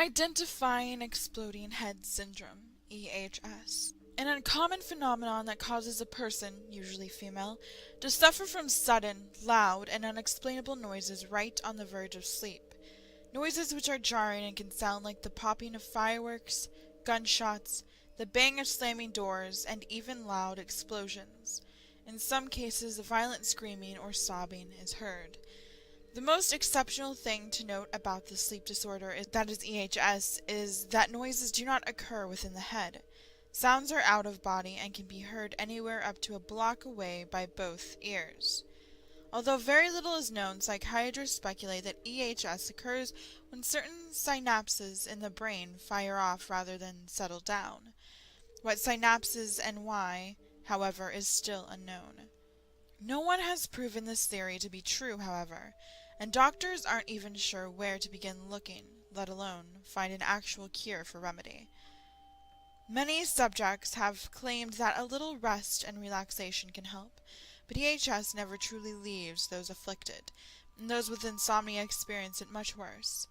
Identifying exploding head syndrome, EHS. An uncommon phenomenon that causes a person, usually female, to suffer from sudden, loud, and unexplainable noises right on the verge of sleep. Noises which are jarring and can sound like the popping of fireworks, gunshots, the bang of slamming doors, and even loud explosions. In some cases, violent screaming or sobbing is heard. The most exceptional thing to note about the sleep disorder that is EHS is that noises do not occur within the head. Sounds are out of body and can be heard anywhere up to a block away by both ears. Although very little is known, psychiatrists speculate that EHS occurs when certain synapses in the brain fire off rather than settle down. What synapses and why, however, is still unknown. No one has proven this theory to be true, however, and doctors aren't even sure where to begin looking, let alone find an actual cure for remedy. Many subjects have claimed that a little rest and relaxation can help, but EHS never truly leaves those afflicted, and those with insomnia experience it much worse.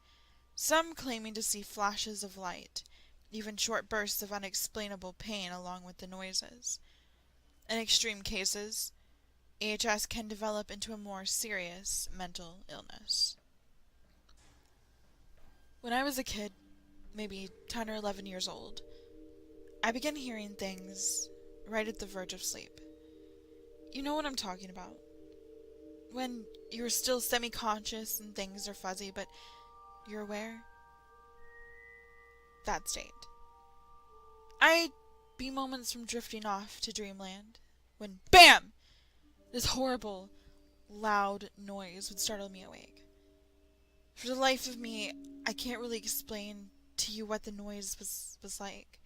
Some claiming to see flashes of light, even short bursts of unexplainable pain along with the noises. In extreme cases, EHS can develop into a more serious mental illness. When I was a kid, maybe 10 or 11 years old, I began hearing things right at the verge of sleep. You know what I'm talking about. When you're still semi-conscious and things are fuzzy, but you're aware. That state. I'd be moments from drifting off to dreamland, when BAM! This horrible, loud noise would startle me awake. For the life of me, I can't really explain to you what the noise was like.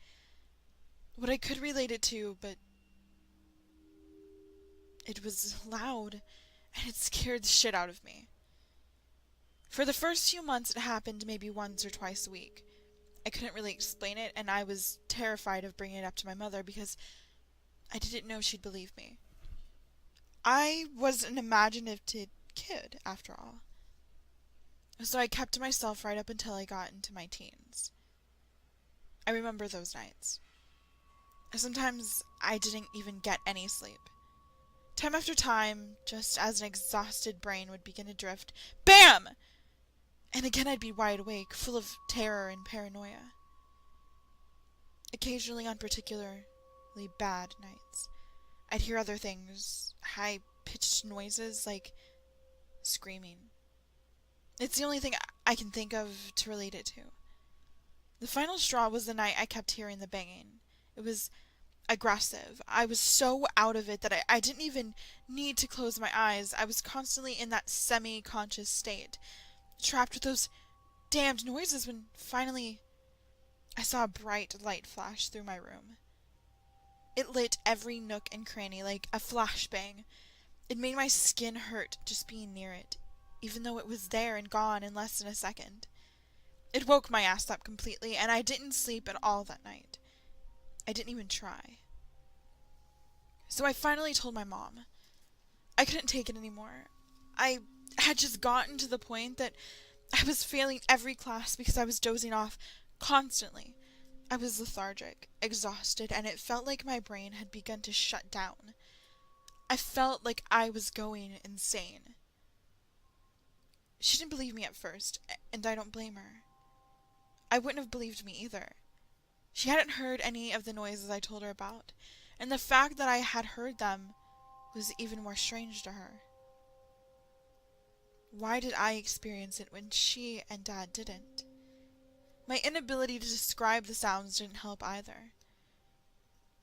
What I could relate it to, but it was loud, and it scared the shit out of me. For the first few months, it happened maybe once or twice a week. I couldn't really explain it, and I was terrified of bringing it up to my mother because I didn't know she'd believe me. I was an imaginative kid, after all. So I kept to myself right up until I got into my teens. I remember those nights. Sometimes I didn't even get any sleep. Time after time, just as an exhausted brain would begin to drift, BAM! And again I'd be wide awake, full of terror and paranoia. Occasionally on particularly bad nights, I'd hear other things, high-pitched noises like screaming. It's the only thing I can think of to relate it to. The final straw was the night I kept hearing the banging. It was aggressive. I was so out of it that I didn't even need to close my eyes. I was constantly in that semi-conscious state, trapped with those damned noises when finally I saw a bright light flash through my room. It lit every nook and cranny like a flashbang. It made my skin hurt just being near it, even though it was there and gone in less than a second. It woke my ass up completely, and I didn't sleep at all that night. I didn't even try. So I finally told my mom. I couldn't take it anymore. I had just gotten to the point that I was failing every class because I was dozing off constantly. I was lethargic, exhausted, and it felt like my brain had begun to shut down. I felt like I was going insane. She didn't believe me at first, and I don't blame her. I wouldn't have believed me either. She hadn't heard any of the noises I told her about, and the fact that I had heard them was even more strange to her. Why did I experience it when she and Dad didn't? My inability to describe the sounds didn't help either.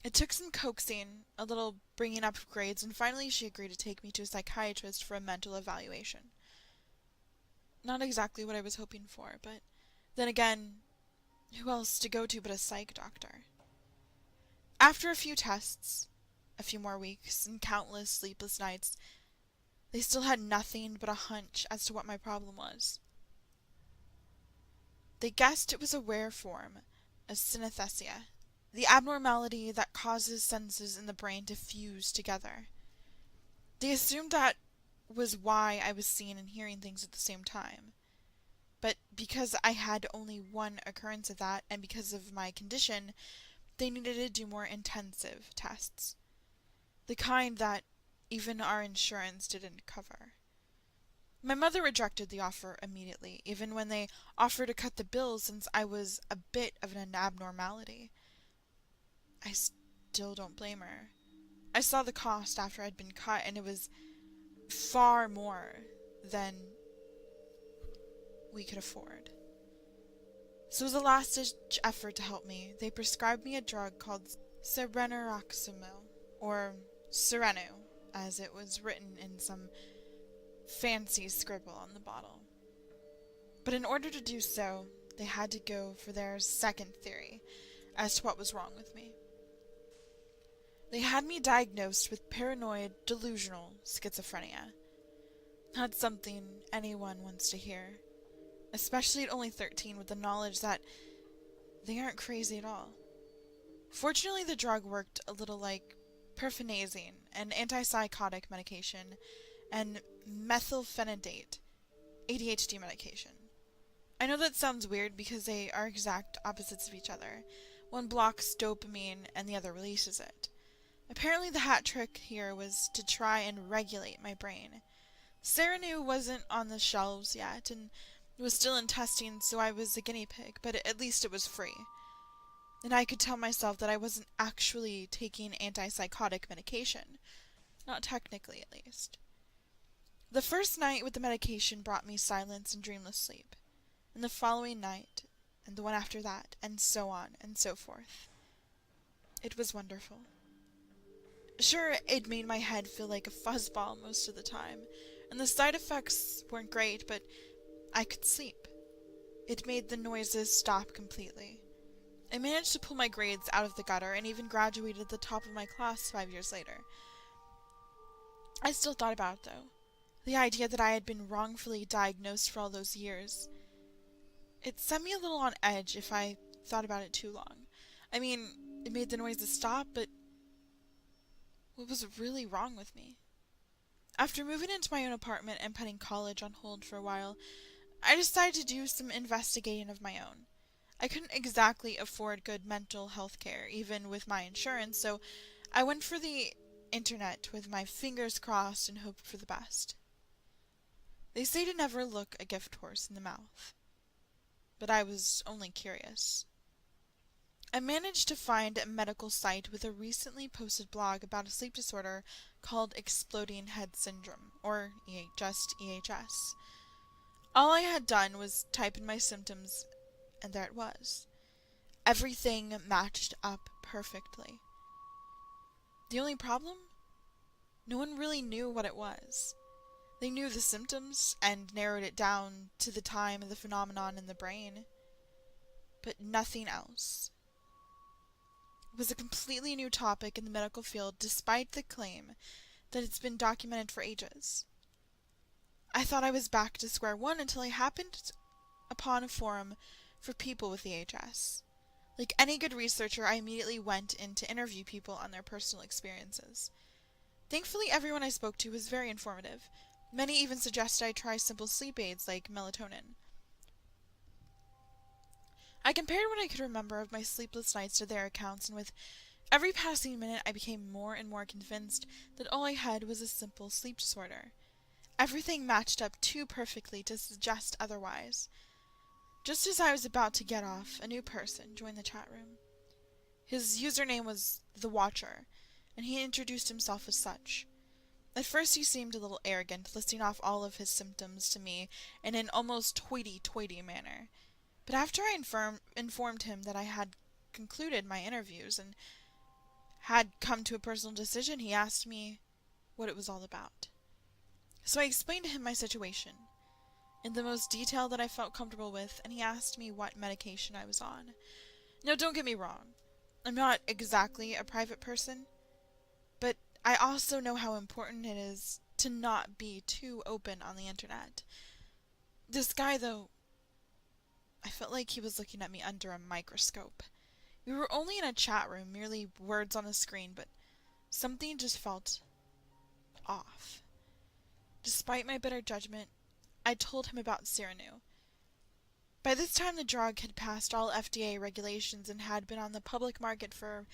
It took some coaxing, a little bringing up of grades, and finally she agreed to take me to a psychiatrist for a mental evaluation. Not exactly what I was hoping for, but then again, who else to go to but a psych doctor? After a few tests, a few more weeks, and countless sleepless nights, they still had nothing but a hunch as to what my problem was. They guessed it was a rare form of synesthesia, the abnormality that causes senses in the brain to fuse together. They assumed that was why I was seeing and hearing things at the same time. But because I had only one occurrence of that, and because of my condition, they needed to do more intensive tests. The kind that even our insurance didn't cover. My mother rejected the offer immediately, even when they offered to cut the bill since I was a bit of an abnormality. I still don't blame her. I saw the cost after I'd been cut, and it was far more than we could afford. So as a last-ditch effort to help me, they prescribed me a drug called serenoxamil, or Sereno, as it was written in some fancy scribble on the bottle. But in order to do so, they had to go for their second theory as to what was wrong with me. They had me diagnosed with paranoid delusional schizophrenia. Not something anyone wants to hear, especially at only 13 with the knowledge that they aren't crazy at all. Fortunately, the drug worked a little like perfenazine, an antipsychotic medication, and methylphenidate, ADHD medication. I know that sounds weird because they are exact opposites of each other. One blocks dopamine and the other releases it. Apparently the hat trick here was to try and regulate my brain. Serenu wasn't on the shelves yet, and it was still in testing, so I was a guinea pig, but at least it was free. And I could tell myself that I wasn't actually taking antipsychotic medication. Not technically, at least. The first night with the medication brought me silence and dreamless sleep. And the following night, and the one after that, and so on and so forth. It was wonderful. Sure, it made my head feel like a fuzzball most of the time, and the side effects weren't great, but I could sleep. It made the noises stop completely. I managed to pull my grades out of the gutter and even graduated at the top of my class 5 years later. I still thought about it, though. The idea that I had been wrongfully diagnosed for all those years. It set me a little on edge if I thought about it too long. I mean, it made the noises stop, but what was really wrong with me? After moving into my own apartment and putting college on hold for a while, I decided to do some investigating of my own. I couldn't exactly afford good mental health care, even with my insurance, so I went for the internet with my fingers crossed and hoped for the best. They say to never look a gift horse in the mouth. But I was only curious. I managed to find a medical site with a recently posted blog about a sleep disorder called exploding head syndrome, or just EHS. All I had done was type in my symptoms, and there it was. Everything matched up perfectly. The only problem? No one really knew what it was. They knew the symptoms and narrowed it down to the time of the phenomenon in the brain, but nothing else. It was a completely new topic in the medical field, despite the claim that it's been documented for ages. I thought I was back to square one until I happened upon a forum for people with EHS. Like any good researcher, I immediately went in to interview people on their personal experiences. Thankfully, everyone I spoke to was very informative. Many even suggested I try simple sleep aids like melatonin. I compared what I could remember of my sleepless nights to their accounts, and with every passing minute I became more and more convinced that all I had was a simple sleep disorder. Everything matched up too perfectly to suggest otherwise. Just as I was about to get off, a new person joined the chat room. His username was The Watcher, and he introduced himself as such. At first he seemed a little arrogant, listing off all of his symptoms to me in an almost hoity-toity manner. But after I informed him that I had concluded my interviews and had come to a personal decision, he asked me what it was all about. So I explained to him my situation, in the most detail that I felt comfortable with, and he asked me what medication I was on. Now, don't get me wrong. I'm not exactly a private person, but I also know how important it is to not be too open on the internet. This guy, though, I felt like he was looking at me under a microscope. We were only in a chat room, merely words on a screen, but something just felt off. Despite my bitter judgment, I told him about Cyrano. By this time, the drug had passed all FDA regulations and had been on the public market for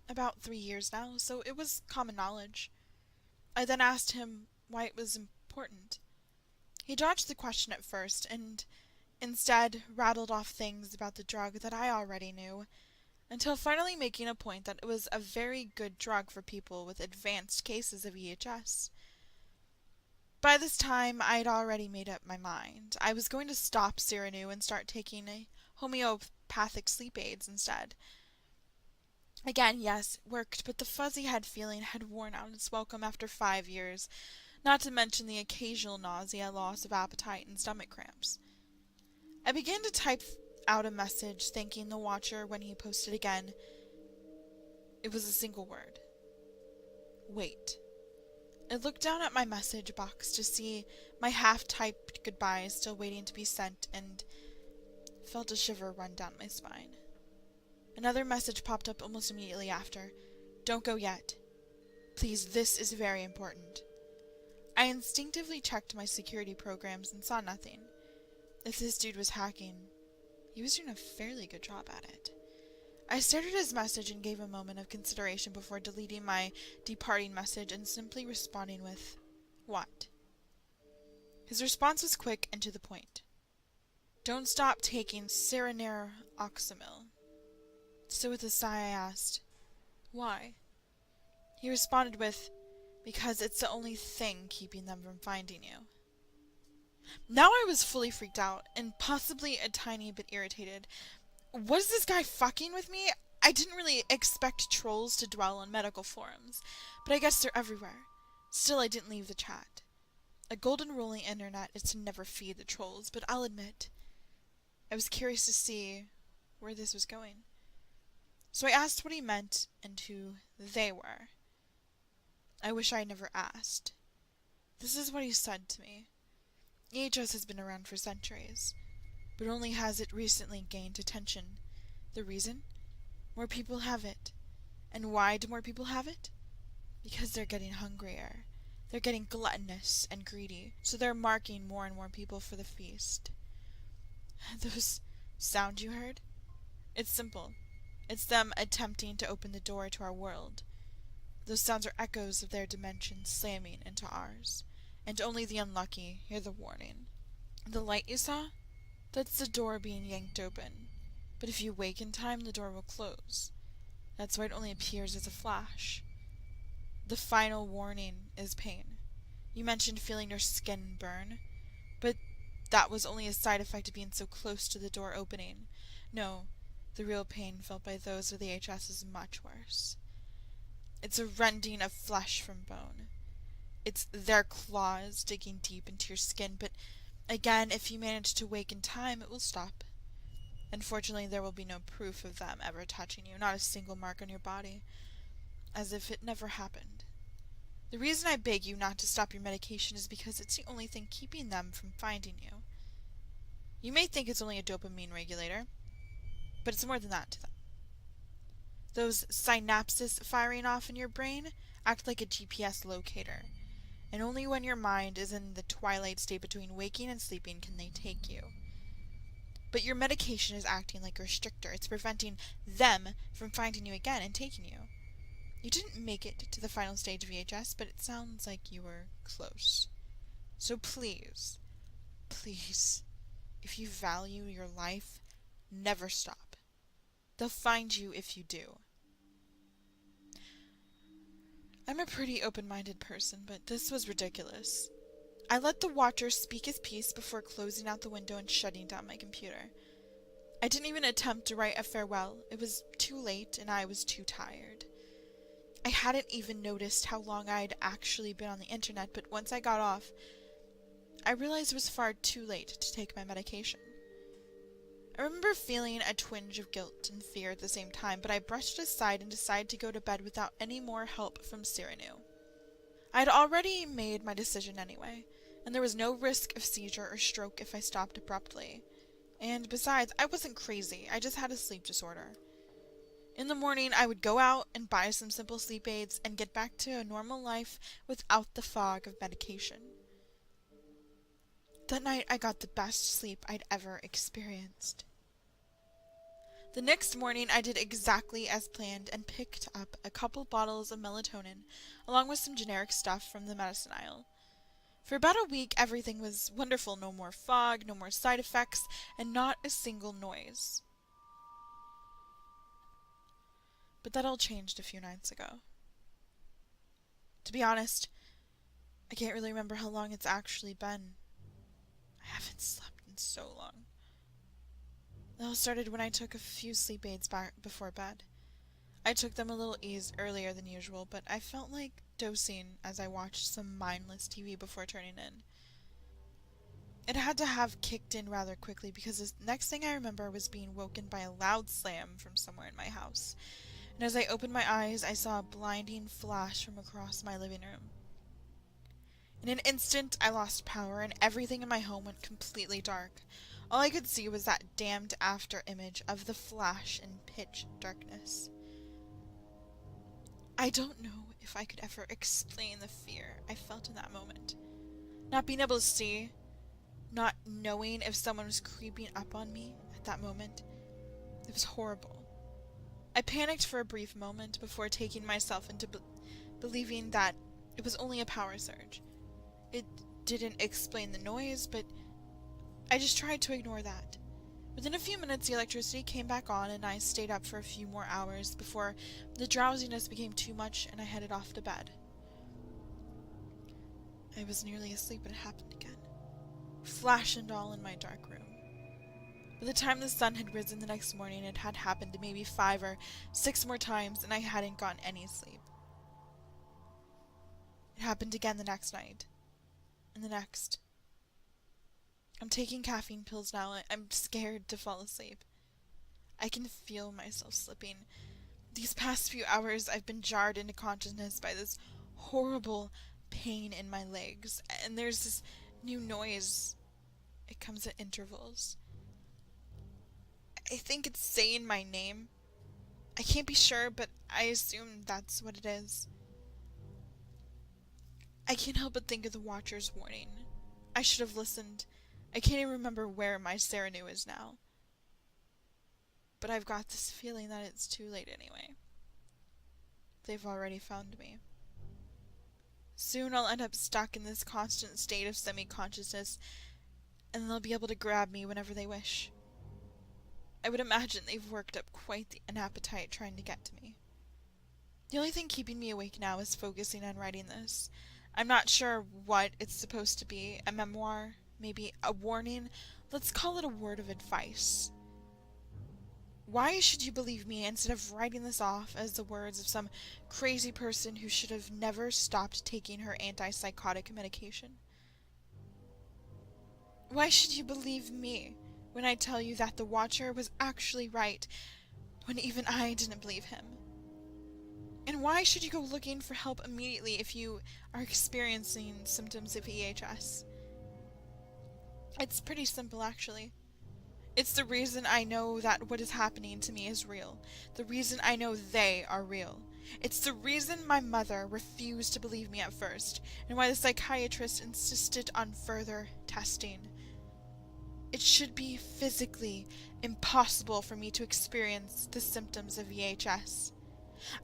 about 3 years now, so it was common knowledge. I then asked him why it was important. He dodged the question at first, and instead rattled off things about the drug that I already knew, until finally making a point that it was a very good drug for people with advanced cases of EHS. By this time, I'd already made up my mind. I was going to stop Cyrano and start taking homeopathic sleep aids instead. Again, yes, it worked, but the fuzzy head feeling had worn out its welcome after 5 years, not to mention the occasional nausea, loss of appetite, and stomach cramps. I began to type out a message, thanking the watcher when he posted again. It was a single word. Wait. I looked down at my message box to see my half-typed goodbyes still waiting to be sent, and felt a shiver run down my spine. Another message popped up almost immediately after. Don't go yet. Please, this is very important. I instinctively checked my security programs and saw nothing. If this dude was hacking, he was doing a fairly good job at it. I stared at his message and gave a moment of consideration before deleting my departing message and simply responding with, "What?" His response was quick and to the point. "Don't stop taking Oxamil." So with a sigh I asked, "Why?" He responded with, "Because it's the only thing keeping them from finding you." Now I was fully freaked out, and possibly a tiny bit irritated. Was this guy fucking with me? I didn't really expect trolls to dwell on medical forums, but I guess they're everywhere. Still, I didn't leave the chat. A golden rule on the internet is to never feed the trolls, but I'll admit, I was curious to see where this was going. So I asked what he meant and who they were. I wish I had never asked. This is what he said to me. EHS has been around for centuries, but only has it recently gained attention. The reason? More people have it. And why do more people have it? Because they're getting hungrier. They're getting gluttonous and greedy, so they're marking more and more people for the feast. Those sounds you heard? It's simple. It's them attempting to open the door to our world. Those sounds are echoes of their dimension slamming into ours, and only the unlucky hear the warning. The light you saw? That's the door being yanked open. But if you wake in time, the door will close. That's why it only appears as a flash. The final warning is pain. You mentioned feeling your skin burn, but that was only a side effect of being so close to the door opening. No, the real pain felt by those with AHS is much worse. It's a rending of flesh from bone. It's their claws digging deep into your skin, but again, if you manage to wake in time, it will stop. Unfortunately, there will be no proof of them ever touching you, not a single mark on your body, as if it never happened. The reason I beg you not to stop your medication is because it's the only thing keeping them from finding you. You may think it's only a dopamine regulator, but it's more than that to them. Those synapses firing off in your brain act like a GPS locator, and only when your mind is in the twilight state between waking and sleeping can they take you. But your medication is acting like a restrictor. It's preventing them from finding you again and taking you. You didn't make it to the final stage of EHS, but it sounds like you were close. So please, please, if you value your life, never stop. They'll find you if you do. I'm a pretty open-minded person, but this was ridiculous. I let the watcher speak his piece before closing out the window and shutting down my computer. I didn't even attempt to write a farewell. It was too late and I was too tired. I hadn't even noticed how long I had actually been on the internet, but once I got off, I realized it was far too late to take my medication. I remember feeling a twinge of guilt and fear at the same time, but I brushed it aside and decided to go to bed without any more help from Cyrano. I had already made my decision anyway, and there was no risk of seizure or stroke if I stopped abruptly. And besides, I wasn't crazy, I just had a sleep disorder. In the morning, I would go out and buy some simple sleep aids and get back to a normal life without the fog of medication. That night, I got the best sleep I'd ever experienced. The next morning, I did exactly as planned and picked up a couple bottles of melatonin, along with some generic stuff from the medicine aisle. For about a week, everything was wonderful. No more fog, no more side effects, and not a single noise. But that all changed a few nights ago. To be honest, I can't really remember how long it's actually been. I haven't slept in so long. It all started when I took a few sleep aids back before bed. I took them a little earlier than usual, but I felt like dosing as I watched some mindless TV before turning in. It had to have kicked in rather quickly because the next thing I remember was being woken by a loud slam from somewhere in my house. And as I opened my eyes, I saw a blinding flash from across my living room. In an instant, I lost power and everything in my home went completely dark. All I could see was that damned after image of the flash in pitch darkness. I don't know if I could ever explain the fear I felt in that moment. Not being able to see, not knowing if someone was creeping up on me at that moment. It was horrible. I panicked for a brief moment before taking myself into believing that it was only a power surge. It didn't explain the noise, but I just tried to ignore that. Within a few minutes, the electricity came back on, and I stayed up for a few more hours before the drowsiness became too much and I headed off to bed. I was nearly asleep when it happened again. Flash and all in my dark room. By the time the sun had risen the next morning, it had happened maybe 5 or 6 more times, and I hadn't gotten any sleep. It happened again the next night. And the next. I'm taking caffeine pills now. I'm scared to fall asleep. I can feel myself slipping. These past few hours, I've been jarred into consciousness by this horrible pain in my legs. And there's this new noise. It comes at intervals. I think it's saying my name. I can't be sure, but I assume that's what it is. I can't help but think of the Watcher's warning. I should have listened. I can't even remember where my Serenu is now. But I've got this feeling that it's too late anyway. They've already found me. Soon I'll end up stuck in this constant state of semi-consciousness, and they'll be able to grab me whenever they wish. I would imagine they've worked up quite an appetite trying to get to me. The only thing keeping me awake now is focusing on writing this. I'm not sure what it's supposed to be. A memoir? Maybe a warning? Let's call it a word of advice. Why should you believe me instead of writing this off as the words of some crazy person who should have never stopped taking her antipsychotic medication? Why should you believe me when I tell you that the Watcher was actually right when even I didn't believe him? And why should you go looking for help immediately if you are experiencing symptoms of EHS? It's pretty simple, actually. It's the reason I know that what is happening to me is real. The reason I know they are real. It's the reason my mother refused to believe me at first, and why the psychiatrist insisted on further testing. It should be physically impossible for me to experience the symptoms of EHS.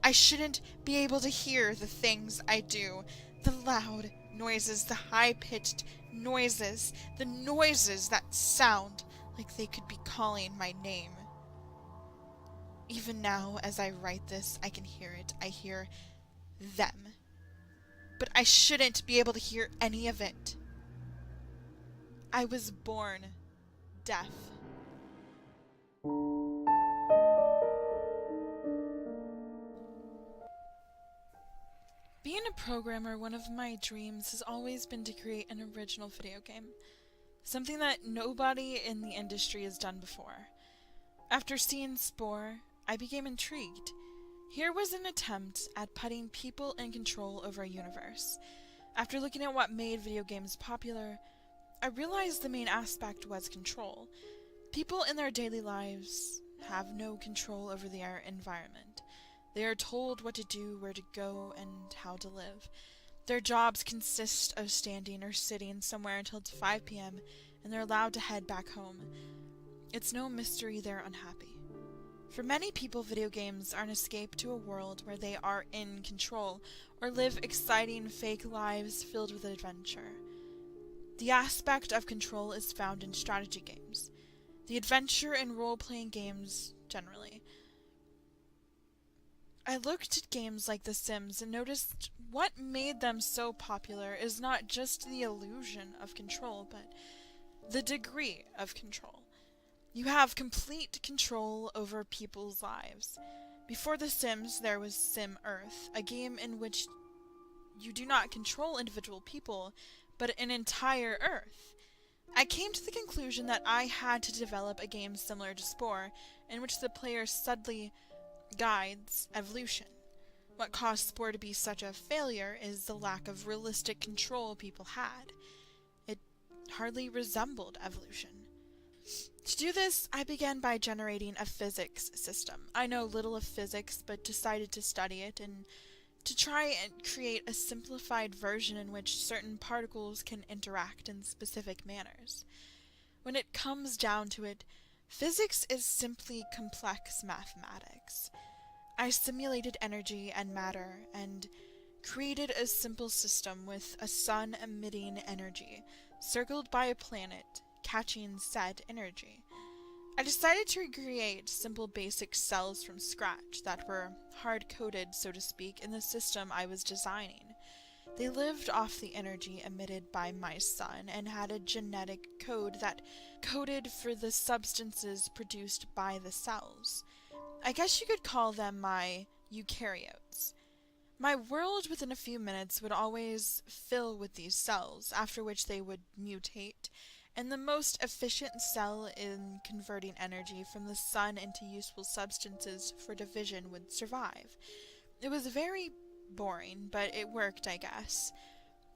I shouldn't be able to hear the things I do, the loud noises, the high-pitched noises, the noises that sound like they could be calling my name. Even now, as I write this, I can hear it. I hear them. But I shouldn't be able to hear any of it. I was born deaf. Being a programmer, one of my dreams has always been to create an original video game. Something that nobody in the industry has done before. After seeing Spore, I became intrigued. Here was an attempt at putting people in control over a universe. After looking at what made video games popular, I realized the main aspect was control. People in their daily lives have no control over their environment. They are told what to do, where to go, and how to live. Their jobs consist of standing or sitting somewhere until 5 p.m. and they're allowed to head back home. It's no mystery they're unhappy. For many people, video games are an escape to a world where they are in control or live exciting fake lives filled with adventure. The aspect of control is found in strategy games, the adventure and role-playing games generally. I looked at games like The Sims and noticed what made them so popular is not just the illusion of control, but the degree of control. You have complete control over people's lives. Before The Sims, there was Sim Earth, a game in which you do not control individual people, but an entire Earth. I came to the conclusion that I had to develop a game similar to Spore, in which the player subtly guides evolution. What caused Spore to be such a failure is the lack of realistic control people had. It hardly resembled evolution. To do this, I began by generating a physics system. I know little of physics, but decided to study it and to try and create a simplified version in which certain particles can interact in specific manners. When it comes down to it, physics is simply complex mathematics. I simulated energy and matter and created a simple system with a sun emitting energy, circled by a planet catching said energy. I decided to recreate simple basic cells from scratch that were hard-coded, so to speak, in the system I was designing. They lived off the energy emitted by my sun and had a genetic code that coded for the substances produced by the cells. I guess you could call them my eukaryotes. My world within a few minutes would always fill with these cells, after which they would mutate, and the most efficient cell in converting energy from the sun into useful substances for division would survive. It was very boring, but it worked, I guess.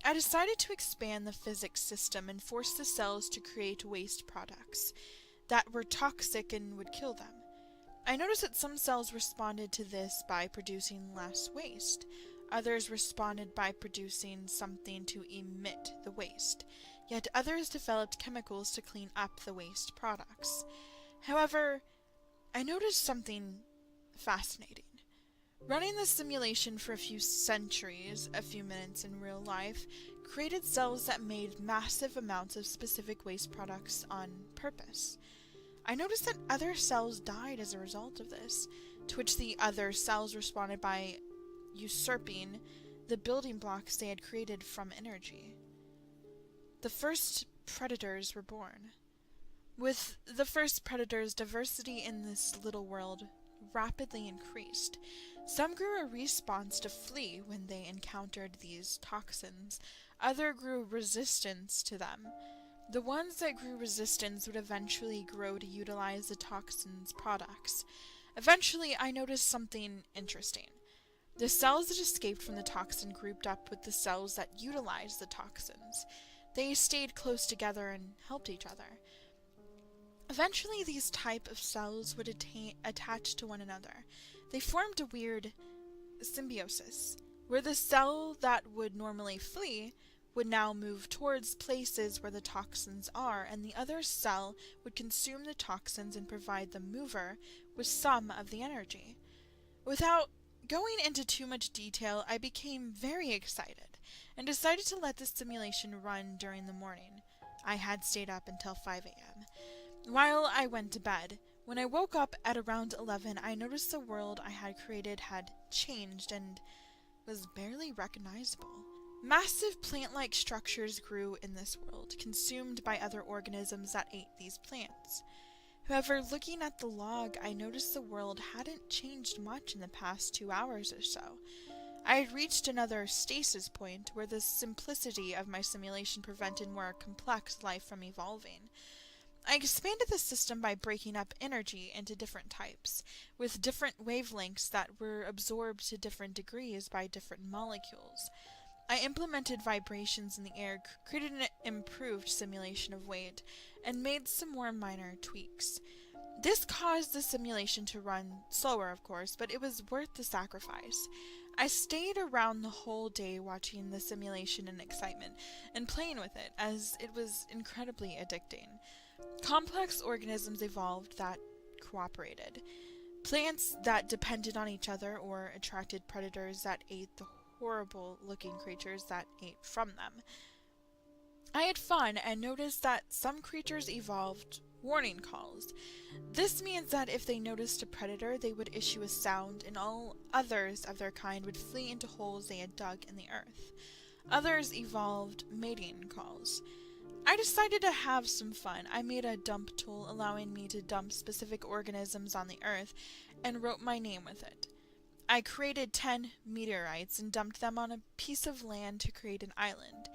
I decided to expand the physics system and force the cells to create waste products that were toxic and would kill them. I noticed that some cells responded to this by producing less waste. Others responded by producing something to emit the waste. Yet others developed chemicals to clean up the waste products. However, I noticed something fascinating. Running the simulation for a few centuries, a few minutes in real life, created cells that made massive amounts of specific waste products on purpose. I noticed that other cells died as a result of this, to which the other cells responded by usurping the building blocks they had created from energy. The first predators were born. With the first predators, diversity in this little world rapidly increased. Some grew a response to flee when they encountered these toxins. Others grew resistance to them. The ones that grew resistance would eventually grow to utilize the toxins' products. Eventually, I noticed something interesting. The cells that escaped from the toxin grouped up with the cells that utilized the toxins. They stayed close together and helped each other. Eventually, these type of cells would attach to one another. They formed a weird symbiosis, where the cell that would normally flee would now move towards places where the toxins are, and the other cell would consume the toxins and provide the mover with some of the energy. Without going into too much detail, I became very excited, and decided to let the simulation run during the morning. I had stayed up until 5 a.m. While I went to bed, when I woke up at around 11, I noticed the world I had created had changed and was barely recognizable. Massive plant-like structures grew in this world, consumed by other organisms that ate these plants. However, looking at the log, I noticed the world hadn't changed much in the past 2 hours or so. I had reached another stasis point where the simplicity of my simulation prevented more complex life from evolving. I expanded the system by breaking up energy into different types, with different wavelengths that were absorbed to different degrees by different molecules. I implemented vibrations in the air, created an improved simulation of weight, and made some more minor tweaks. This caused the simulation to run slower, of course, but it was worth the sacrifice. I stayed around the whole day watching the simulation in excitement and playing with it, as it was incredibly addicting. Complex organisms evolved that cooperated. Plants that depended on each other or attracted predators that ate the horrible-looking creatures that ate from them. I had fun and noticed that some creatures evolved warning calls. This means that if they noticed a predator, they would issue a sound, and all others of their kind would flee into holes they had dug in the earth. Others evolved mating calls. I decided to have some fun. I made a dump tool allowing me to dump specific organisms on the earth and wrote my name with it. I created 10 meteorites and dumped them on a piece of land to create an island.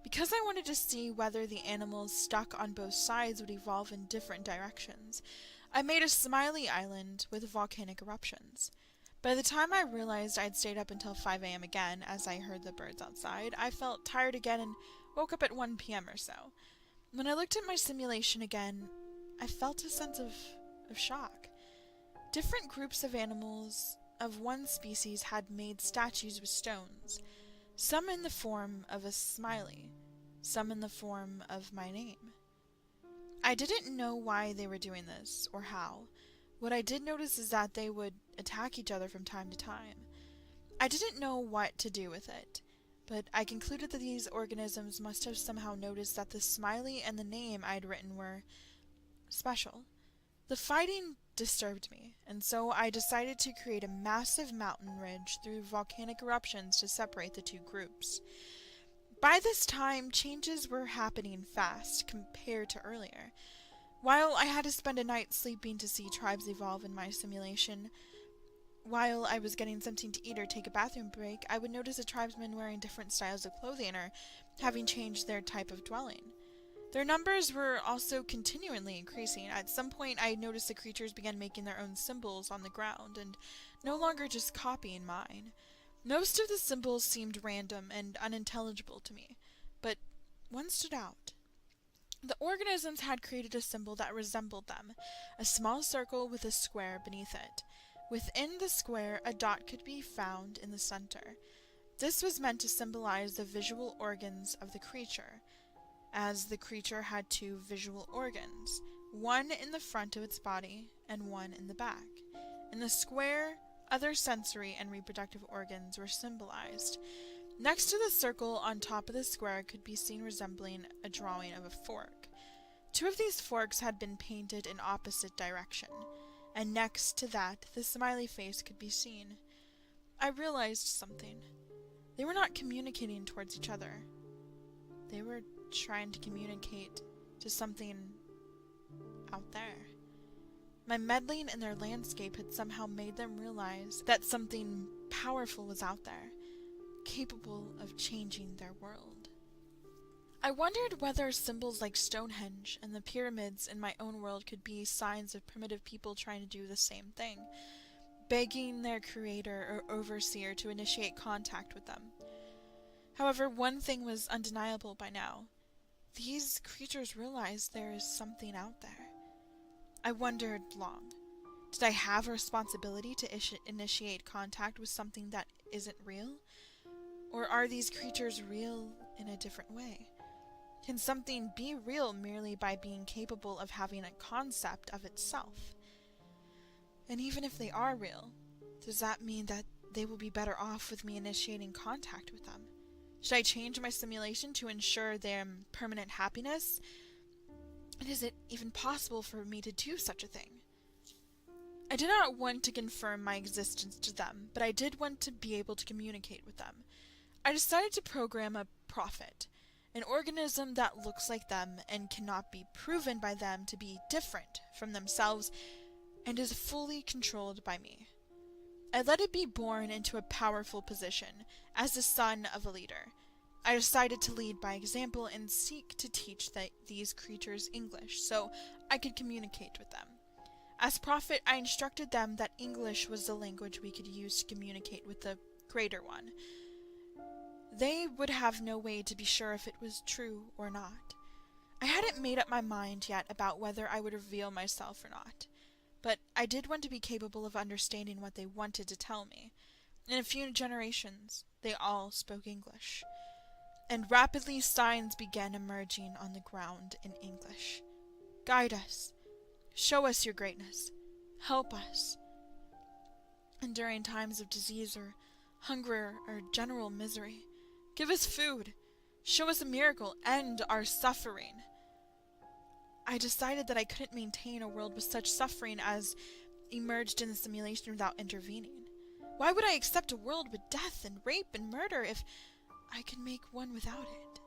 Because I wanted to see whether the animals stuck on both sides would evolve in different directions, I made a smiley island with volcanic eruptions. By the time I realized I'd stayed up until 5 a.m. again as I heard the birds outside, I felt tired again and woke up at 1 p.m. or so. When I looked at my simulation again, I felt a sense of shock. Different groups of animals of one species had made statues with stones, some in the form of a smiley, some in the form of my name. I didn't know why they were doing this, or how. What I did notice is that they would attack each other from time to time. I didn't know what to do with it, but I concluded that these organisms must have somehow noticed that the smiley and the name I'd written were special. The fighting disturbed me, and so I decided to create a massive mountain ridge through volcanic eruptions to separate the two groups. By this time, changes were happening fast compared to earlier. While I had to spend a night sleeping to see tribes evolve in my simulation, while I was getting something to eat or take a bathroom break, I would notice a tribesman wearing different styles of clothing or having changed their type of dwelling. Their numbers were also continually increasing. At some point, I noticed the creatures began making their own symbols on the ground, and no longer just copying mine. Most of the symbols seemed random and unintelligible to me, but one stood out. The organisms had created a symbol that resembled them, a small circle with a square beneath it. Within the square, a dot could be found in the center. This was meant to symbolize the visual organs of the creature, as the creature had two visual organs, one in the front of its body and one in the back. In the square, other sensory and reproductive organs were symbolized. Next to the circle on top of the square could be seen resembling a drawing of a fork. Two of these forks had been painted in opposite direction, and next to that, the smiley face could be seen. I realized something. They were not communicating towards each other. They were trying to communicate to something out there. My meddling in their landscape had somehow made them realize that something powerful was out there, capable of changing their world. I wondered whether symbols like Stonehenge and the pyramids in my own world could be signs of primitive people trying to do the same thing, begging their creator or overseer to initiate contact with them. However, one thing was undeniable by now. These creatures realized there is something out there. I wondered long. Did I have a responsibility to initiate contact with something that isn't real? Or are these creatures real in a different way? Can something be real merely by being capable of having a concept of itself? And even if they are real, does that mean that they will be better off with me initiating contact with them? Should I change my simulation to ensure their permanent happiness? And is it even possible for me to do such a thing? I did not want to confirm my existence to them, but I did want to be able to communicate with them. I decided to program a prophet, an organism that looks like them and cannot be proven by them to be different from themselves and is fully controlled by me. I let it be born into a powerful position as the son of a leader. I decided to lead by example and seek to teach these creatures English so I could communicate with them. As prophet, I instructed them that English was the language we could use to communicate with the greater one. They would have no way to be sure if it was true or not. I hadn't made up my mind yet about whether I would reveal myself or not, but I did want to be capable of understanding what they wanted to tell me. In a few generations, they all spoke English, and rapidly signs began emerging on the ground in English. Guide us. Show us your greatness. Help us. And during times of disease or hunger or general misery, give us food. Show us a miracle. End our suffering. I decided that I couldn't maintain a world with such suffering as emerged in the simulation without intervening. Why would I accept a world with death and rape and murder if I could make one without it?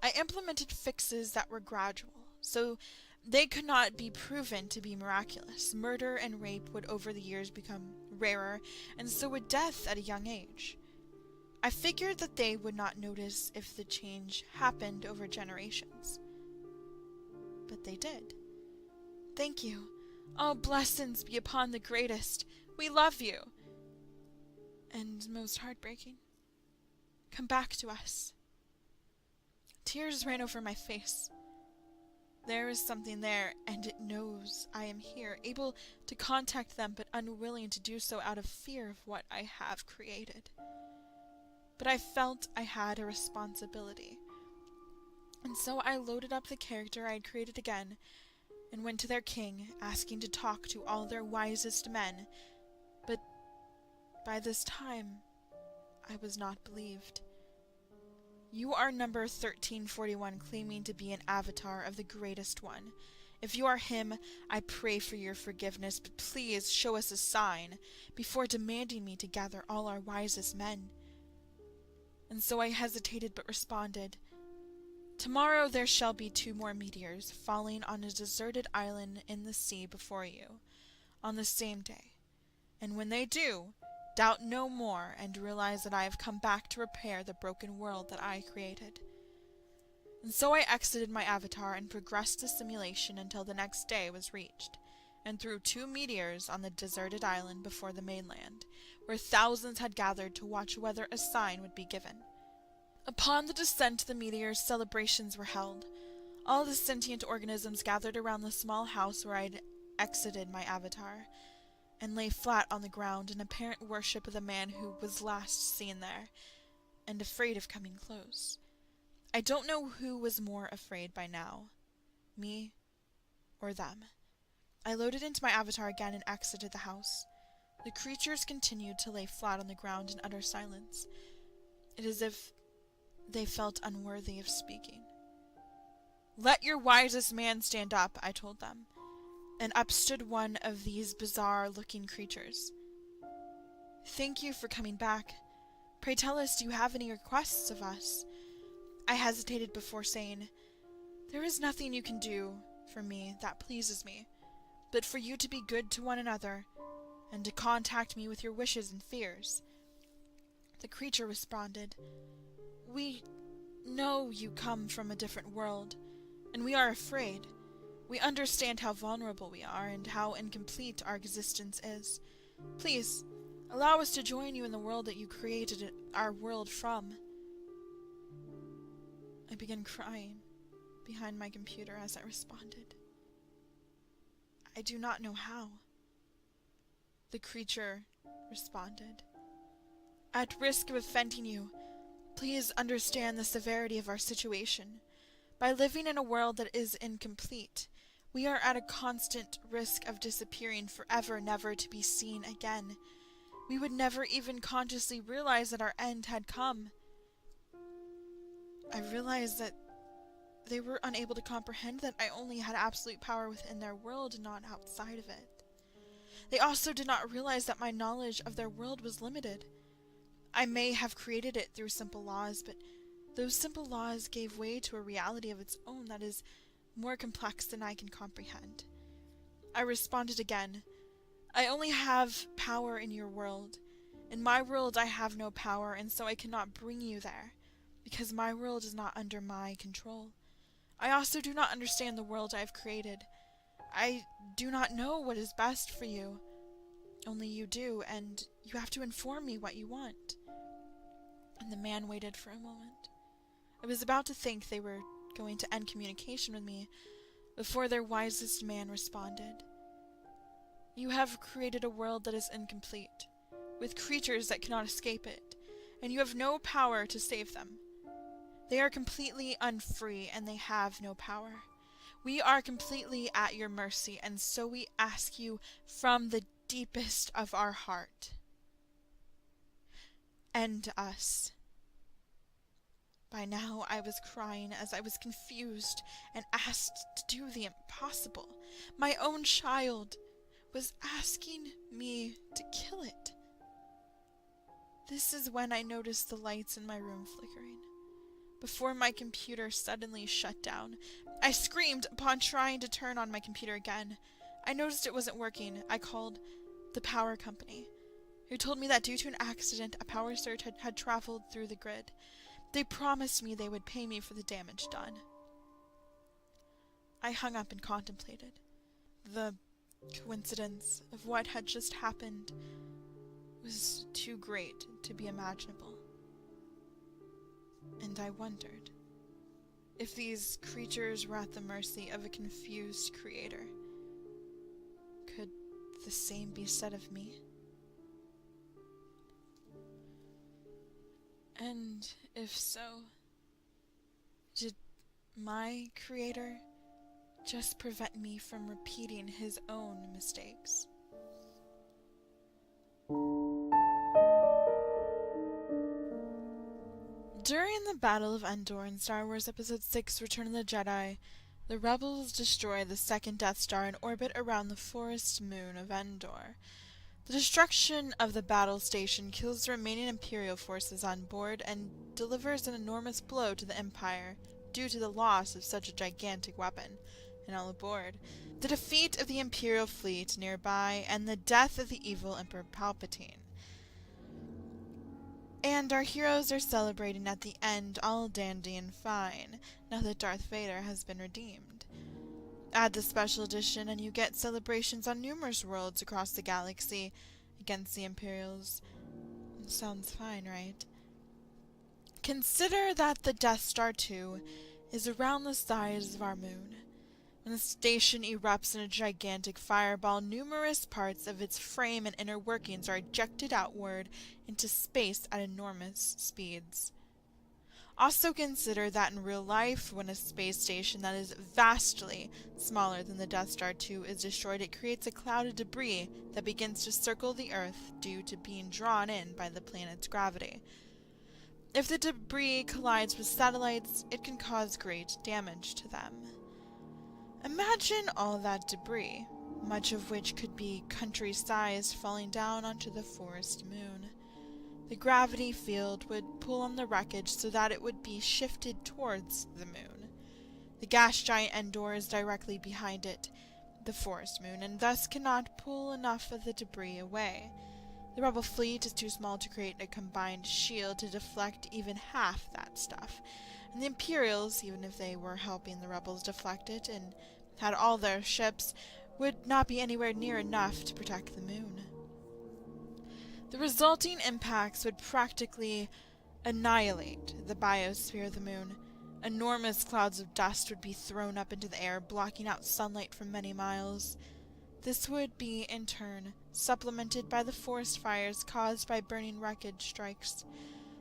I implemented fixes that were gradual, so they could not be proven to be miraculous. Murder and rape would over the years become rarer, and so would death at a young age. I figured that they would not notice if the change happened over generations. But they did. Thank you. All blessings be upon the greatest. We love you. And most heartbreaking, come back to us. Tears ran over my face. There is something there, and it knows I am here, able to contact them, but unwilling to do so out of fear of what I have created. But I felt I had a responsibility. And so I loaded up the character I had created again, and went to their king, asking to talk to all their wisest men. But by this time, I was not believed. You are number 1341, claiming to be an avatar of the greatest one. If you are him, I pray for your forgiveness, but please show us a sign before demanding me to gather all our wisest men. And so I hesitated but responded, Tomorrow there shall be 2 more meteors falling on a deserted island in the sea before you, on the same day. And when they do, doubt no more and realize that I have come back to repair the broken world that I created. And so I exited my avatar and progressed the simulation until the next day was reached, and threw 2 meteors on the deserted island before the mainland, where thousands had gathered to watch whether a sign would be given. Upon the descent of the meteors, celebrations were held. All the sentient organisms gathered around the small house where I had exited my avatar, and lay flat on the ground in apparent worship of the man who was last seen there, and afraid of coming close. I don't know who was more afraid by now, me or them. I loaded into my avatar again and exited the house. The creatures continued to lay flat on the ground in utter silence. It is as if they felt unworthy of speaking. Let your wisest man stand up, I told them, and up stood one of these bizarre-looking creatures. Thank you for coming back. Pray tell us, do you have any requests of us? I hesitated before saying, There is nothing you can do for me that pleases me, but for you to be good to one another, and to contact me with your wishes and fears. The creature responded, We know you come from a different world, and we are afraid. We understand how vulnerable we are, and how incomplete our existence is. Please, allow us to join you in the world that you created our world from. I began crying behind my computer as I responded. I do not know how. The creature responded, At risk of offending you, please understand the severity of our situation. By living in a world that is incomplete, we are at a constant risk of disappearing forever, never to be seen again. We would never even consciously realize that our end had come. I realized that they were unable to comprehend that I only had absolute power within their world and not outside of it. They also did not realize that my knowledge of their world was limited. I may have created it through simple laws, but those simple laws gave way to a reality of its own that is more complex than I can comprehend. I responded again, I only have power in your world. In my world I have no power, and so I cannot bring you there, because my world is not under my control. I also do not understand the world I have created. I do not know what is best for you. Only you do, and you have to inform me what you want. And the man waited for a moment. I was about to think they were going to end communication with me before their wisest man responded. You have created a world that is incomplete. with creatures that cannot escape it, and you have no power to save them. They are completely unfree, and they have no power. We are completely at your mercy, and so we ask you from the deepest of our heart. End us. By now I was crying as I was confused and asked to do the impossible. My own child was asking me to kill it. This is when I noticed the lights in my room flickering. Before my computer suddenly shut down, I screamed upon trying to turn on my computer again. I noticed it wasn't working. I called the power company, who told me that due to an accident, a power surge had traveled through the grid. They promised me they would pay me for the damage done. I hung up and contemplated. The coincidence of what had just happened was too great to be imaginable. And I wondered if these creatures were at the mercy of a confused creator. Could the same be said of me? And if so, did my creator just prevent me from repeating his own mistakes? During the Battle of Endor in Star Wars Episode 6, Return of the Jedi, the Rebels destroy the second Death Star in orbit around the forest moon of Endor. The destruction of the battle station kills the remaining Imperial forces on board and delivers an enormous blow to the Empire due to the loss of such a gigantic weapon, and all aboard, the defeat of the Imperial fleet nearby, and the death of the evil Emperor Palpatine. And our heroes are celebrating at the end, all dandy and fine, now that Darth Vader has been redeemed. Add the special edition and you get celebrations on numerous worlds across the galaxy against the Imperials. Sounds fine, right? Consider that the Death Star 2 is around the size of our moon. When the station erupts in a gigantic fireball, numerous parts of its frame and inner workings are ejected outward into space at enormous speeds. Also consider that in real life, when a space station that is vastly smaller than the Death Star 2 is destroyed, it creates a cloud of debris that begins to circle the Earth due to being drawn in by the planet's gravity. If the debris collides with satellites, it can cause great damage to them. Imagine all that debris, much of which could be country-sized, falling down onto the forest moon. The gravity field would pull on the wreckage so that it would be shifted towards the moon. The gas giant Endor is directly behind it, the forest moon, and thus cannot pull enough of the debris away. The rebel fleet is too small to create a combined shield to deflect even half that stuff. And the Imperials, even if they were helping the rebels deflect it and had all their ships, would not be anywhere near enough to protect the moon. The resulting impacts would practically annihilate the biosphere of the moon. Enormous clouds of dust would be thrown up into the air, blocking out sunlight for many miles. This would be, in turn, supplemented by the forest fires caused by burning wreckage strikes.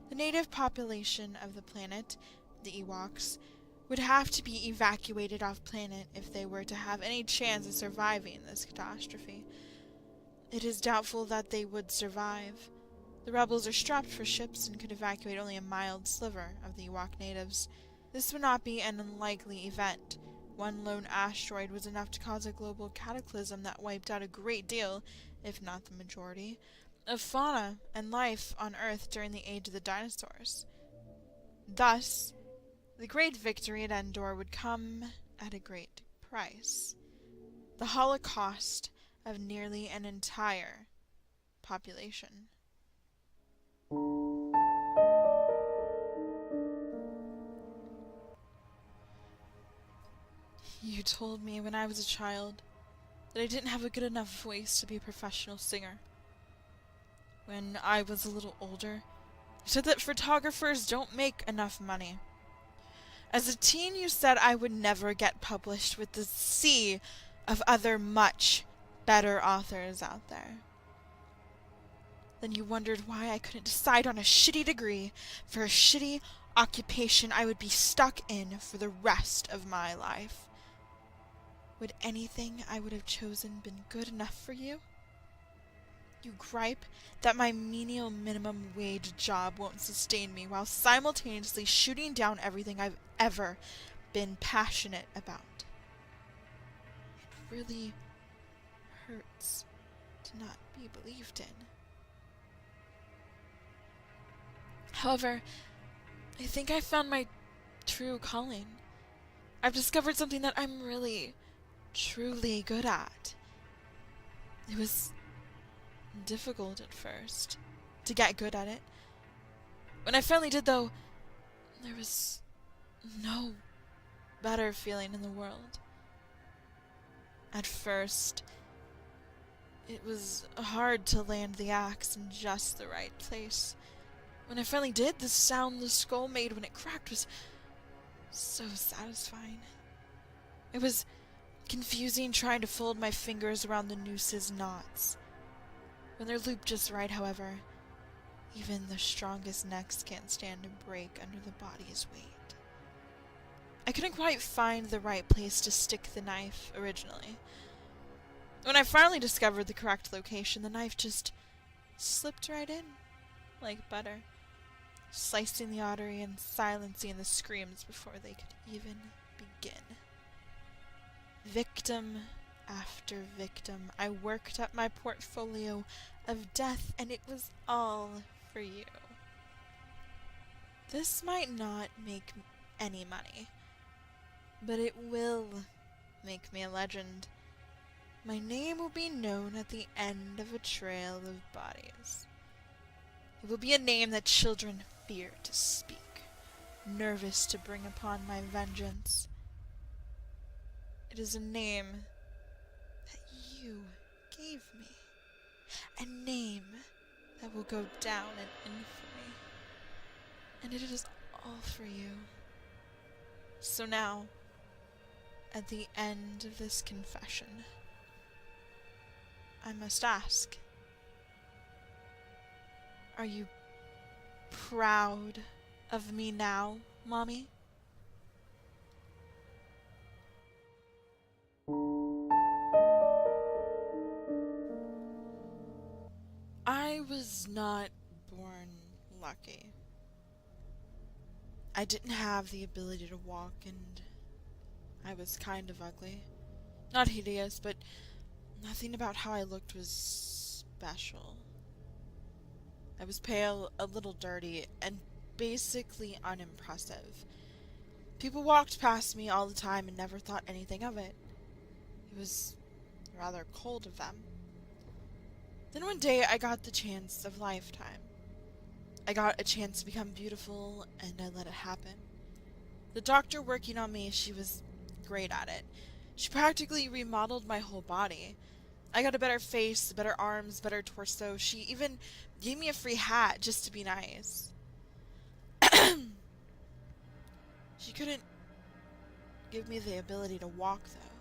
The native population of the planet, the Ewoks, would have to be evacuated off-planet if they were to have any chance of surviving this catastrophe. It is doubtful that they would survive. The rebels are strapped for ships and could evacuate only a mild sliver of the Ewok natives. This would not be an unlikely event. One lone asteroid was enough to cause a global cataclysm that wiped out a great deal, if not the majority, of fauna and life on Earth during the age of the dinosaurs. Thus, the great victory at Endor would come at a great price. The holocaust of nearly an entire population. You told me when I was a child that I didn't have a good enough voice to be a professional singer. When I was a little older, you said that photographers don't make enough money. As a teen, you said I would never get published with the sea of other much better authors out there. Then you wondered why I couldn't decide on a shitty degree for a shitty occupation I would be stuck in for the rest of my life. Would anything I would have chosen been good enough for you? You gripe that my menial minimum wage job won't sustain me while simultaneously shooting down everything I've ever been passionate about. It really hurts to not be believed in. However, I think I found my true calling. I've discovered something that I'm really, truly good at. It was difficult at first to get good at it. When I finally did, though, there was no better feeling in the world. At first, it was hard to land the axe in just the right place. When I finally did, the sound the skull made when it cracked was so satisfying. It was confusing trying to fold my fingers around the noose's knots. When they're looped just right, however, even the strongest necks can't stand a break under the body's weight. I couldn't quite find the right place to stick the knife originally. When I finally discovered the correct location, the knife just slipped right in, like butter, slicing the artery and silencing the screams before they could even begin. Victim after victim, I worked up my portfolio of death, and it was all for you. This might not make any money, but it will make me a legend. My name will be known at the end of a trail of bodies. It will be a name that children fear to speak, nervous to bring upon my vengeance. It is a name that you gave me. A name that will go down in infamy. And it is all for you. So now, at the end of this confession, I must ask, are you proud of me now, Mommy? I was not born lucky. I didn't have the ability to walk, and I was kind of ugly. Not hideous, but nothing about how I looked was special. I was pale, a little dirty, and basically unimpressive. People walked past me all the time and never thought anything of it. It was rather cold of them. Then one day I got the chance of a lifetime. I got a chance to become beautiful, and I let it happen. The doctor working on me, she was great at it. She practically remodeled my whole body. I got a better face, better arms, better torso. She even gave me a free hat just to be nice. She couldn't give me the ability to walk, though.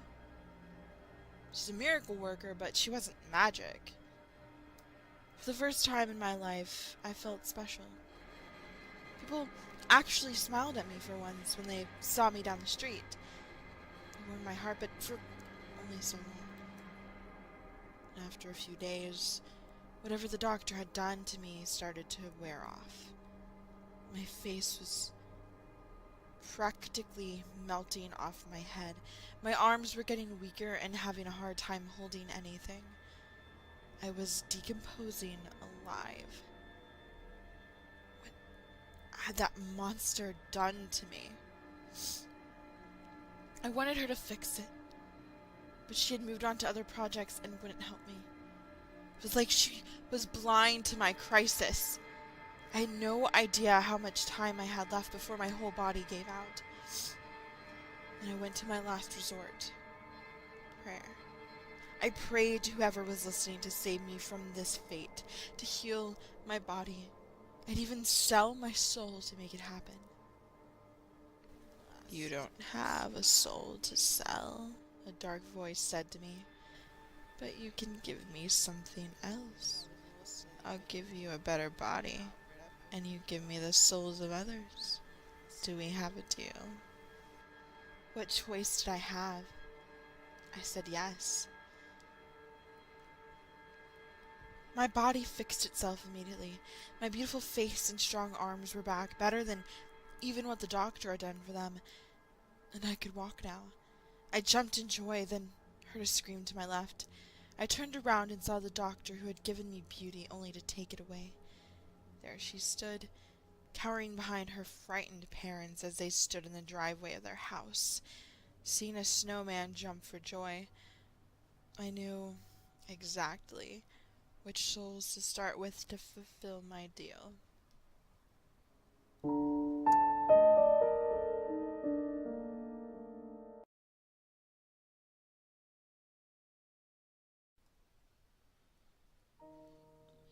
She's a miracle worker, but she wasn't magic. For the first time in my life, I felt special. People actually smiled at me for once when they saw me down the street. It warmed my heart, but for only so long. After a few days, whatever the doctor had done to me started to wear off. My face was practically melting off my head. My arms were getting weaker and having a hard time holding anything. I was decomposing alive. What had that monster done to me? I wanted her to fix it, but she had moved on to other projects and wouldn't help me. It was like she was blind to my crisis. I had no idea how much time I had left before my whole body gave out. And I went to my last resort, prayer. I prayed to whoever was listening to save me from this fate, to heal my body. I'd even sell my soul to make it happen. You don't have a soul to sell, a dark voice said to me, but you can give me something else. I'll give you a better body, and you give me the souls of others. Do we have a deal? What choice did I have? I said yes. My body fixed itself immediately. My beautiful face and strong arms were back, better than even what the doctor had done for them, and I could walk now. I jumped in joy, then heard a scream to my left. I turned around and saw the doctor who had given me beauty only to take it away. There she stood, cowering behind her frightened parents as they stood in the driveway of their house, seeing a snowman jump for joy. I knew exactly which souls to start with to fulfill my deal.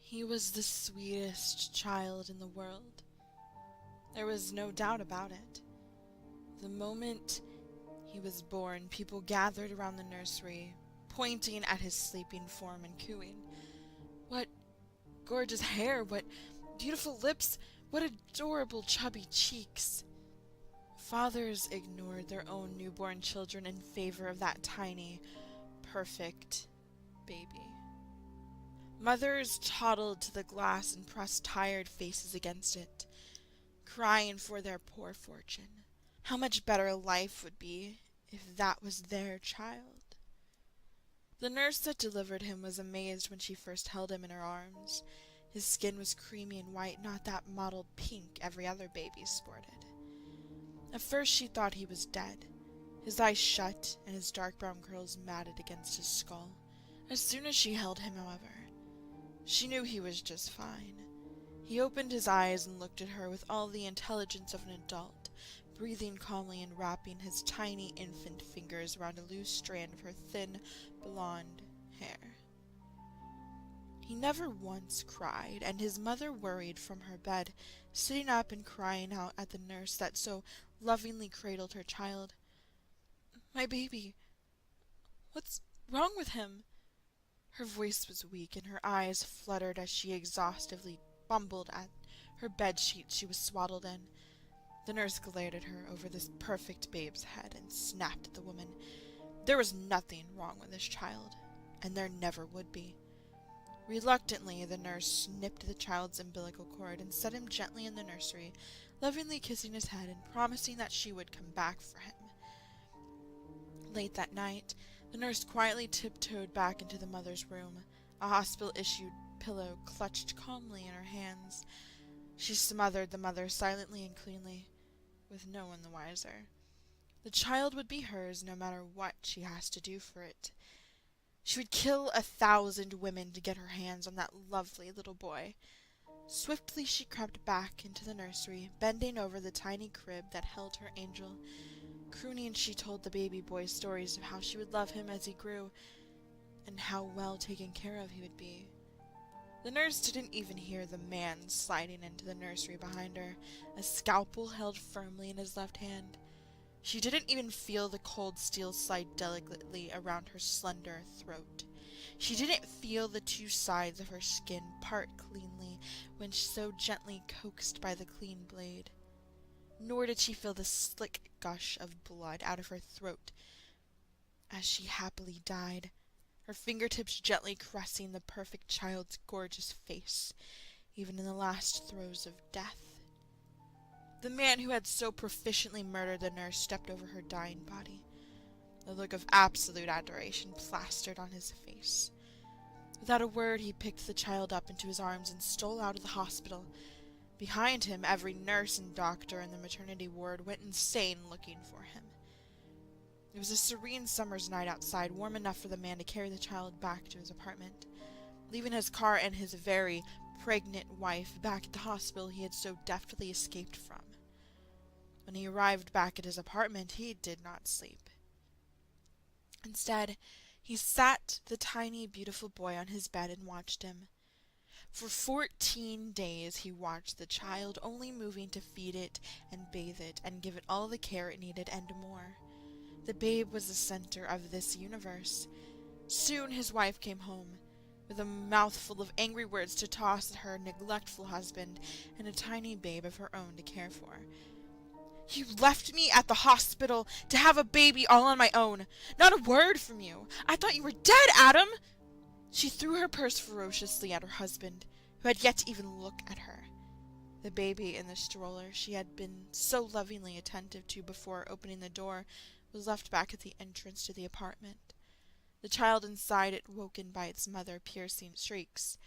He was the sweetest child in the world. There was no doubt about it. The moment he was born, people gathered around the nursery, pointing at his sleeping form and cooing. What gorgeous hair, what beautiful lips, what adorable chubby cheeks. Fathers ignored their own newborn children in favor of that tiny, perfect baby. Mothers toddled to the glass and pressed tired faces against it, crying for their poor fortune. How much better life would be if that was their child. The nurse that delivered him was amazed when she first held him in her arms. His skin was creamy and white, not that mottled pink every other baby sported. At first she thought he was dead, his eyes shut and his dark brown curls matted against his skull. As soon as she held him, however, she knew he was just fine. He opened his eyes and looked at her with all the intelligence of an adult, breathing calmly and wrapping his tiny infant fingers around a loose strand of her thin, blonde hair. He never once cried, and his mother worried from her bed, sitting up and crying out at the nurse that so lovingly cradled her child. "My baby, what's wrong with him?" Her voice was weak, and her eyes fluttered as she exhaustively fumbled at her bedsheet she was swaddled in. The nurse glared at her over this perfect babe's head and snapped at the woman. There was nothing wrong with this child, and there never would be. Reluctantly, the nurse snipped the child's umbilical cord and set him gently in the nursery, lovingly kissing his head and promising that she would come back for him. Late that night, the nurse quietly tiptoed back into the mother's room, a hospital-issued pillow clutched calmly in her hands. She smothered the mother silently and cleanly, with no one the wiser. The child would be hers no matter what she has to do for it. She would kill 1,000 women to get her hands on that lovely little boy. Swiftly she crept back into the nursery, bending over the tiny crib that held her angel. Crooning, she told the baby boy stories of how she would love him as he grew, and how well taken care of he would be. The nurse didn't even hear the man sliding into the nursery behind her, a scalpel held firmly in his left hand. She didn't even feel the cold steel slide delicately around her slender throat. She didn't feel the two sides of her skin part cleanly when so gently coaxed by the clean blade. Nor did she feel the slick gush of blood out of her throat as she happily died, her fingertips gently caressing the perfect child's gorgeous face, even in the last throes of death. The man who had so proficiently murdered the nurse stepped over her dying body, a look of absolute adoration plastered on his face. Without a word, he picked the child up into his arms and stole out of the hospital. Behind him, every nurse and doctor in the maternity ward went insane looking for him. It was a serene summer's night outside, warm enough for the man to carry the child back to his apartment, leaving his car and his very pregnant wife back at the hospital he had so deftly escaped from. When he arrived back at his apartment, he did not sleep. Instead, he sat the tiny, beautiful boy on his bed and watched him. For 14 days he watched the child, only moving to feed it and bathe it and give it all the care it needed and more. The babe was the center of this universe. Soon his wife came home. with a mouthful of angry words to toss at her neglectful husband and a tiny babe of her own to care for. "You left me at the hospital to have a baby all on my own. Not a word from you. I thought you were dead, Adam!" She threw her purse ferociously at her husband, who had yet to even look at her. The baby in the stroller she had been so lovingly attentive to before opening the door was left back at the entrance to the apartment. The child inside it woken by its mother-piercing shrieks.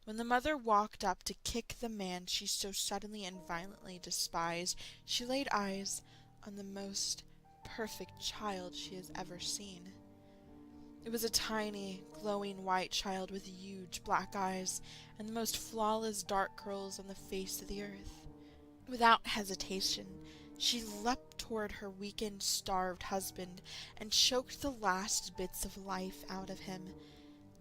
When the mother walked up to kick the man she so suddenly and violently despised, she laid eyes on the most perfect child she has ever seen. It was a tiny, glowing white child with huge black eyes and the most flawless dark curls on the face of the earth. Without hesitation, she leapt toward her weakened, starved husband and choked the last bits of life out of him,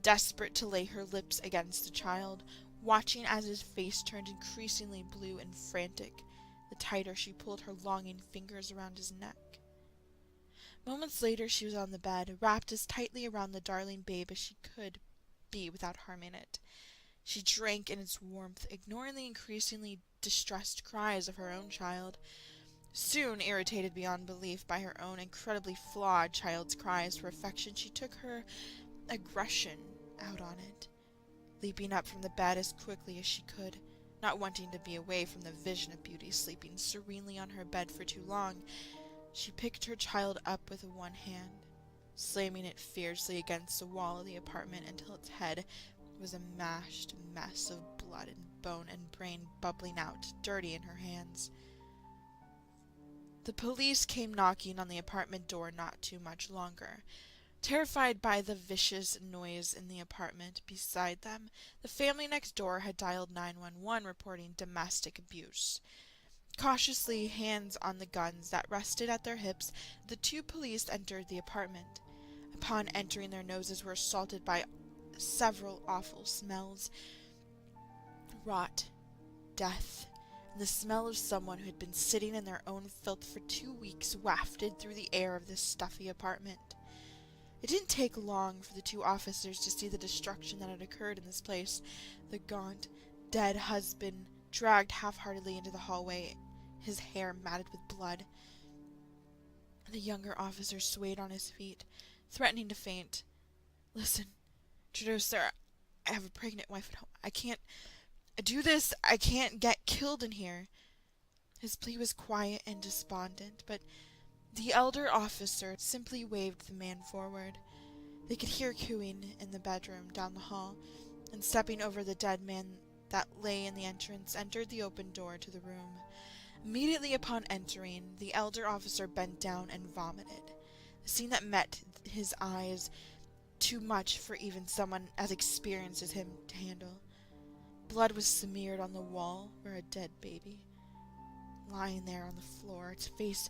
desperate to lay her lips against the child, watching as his face turned increasingly blue and frantic, the tighter she pulled her longing fingers around his neck. Moments later she was on the bed, wrapped as tightly around the darling babe as she could be without harming it. She drank in its warmth, ignoring the increasingly distressed cries of her own child. Soon, irritated beyond belief by her own incredibly flawed child's cries for affection, she took her aggression out on it, leaping up from the bed as quickly as she could, not wanting to be away from the vision of Beauty sleeping serenely on her bed for too long. She picked her child up with one hand, slamming it fiercely against the wall of the apartment until its head was a mashed mess of blood and bone and brain bubbling out, dirty in her hands. The police came knocking on the apartment door not too much longer. Terrified by the vicious noise in the apartment beside them, the family next door had dialed 911 reporting domestic abuse. Cautiously, hands on the guns that rested at their hips, the two police entered the apartment. Upon entering, their noses were assaulted by several awful smells. Rot, death, and the smell of someone who had been sitting in their own filth for 2 weeks wafted through the air of this stuffy apartment. It didn't take long for the two officers to see the destruction that had occurred in this place. The gaunt, dead husband dragged half-heartedly into the hallway, his hair matted with blood. The younger officer swayed on his feet, threatening to faint. "Listen, Trudeau, sir, I have a pregnant wife at home. I can't do this. I can't get killed in here." His plea was quiet and despondent, but the elder officer simply waved the man forward. They could hear cooing in the bedroom down the hall, and stepping over the dead man that lay in the entrance, entered the open door to the room. Immediately upon entering, the elder officer bent down and vomited. The scene that met his eyes too much for even someone as experienced as him to handle. Blood was smeared on the wall where a dead baby, lying there on the floor, its face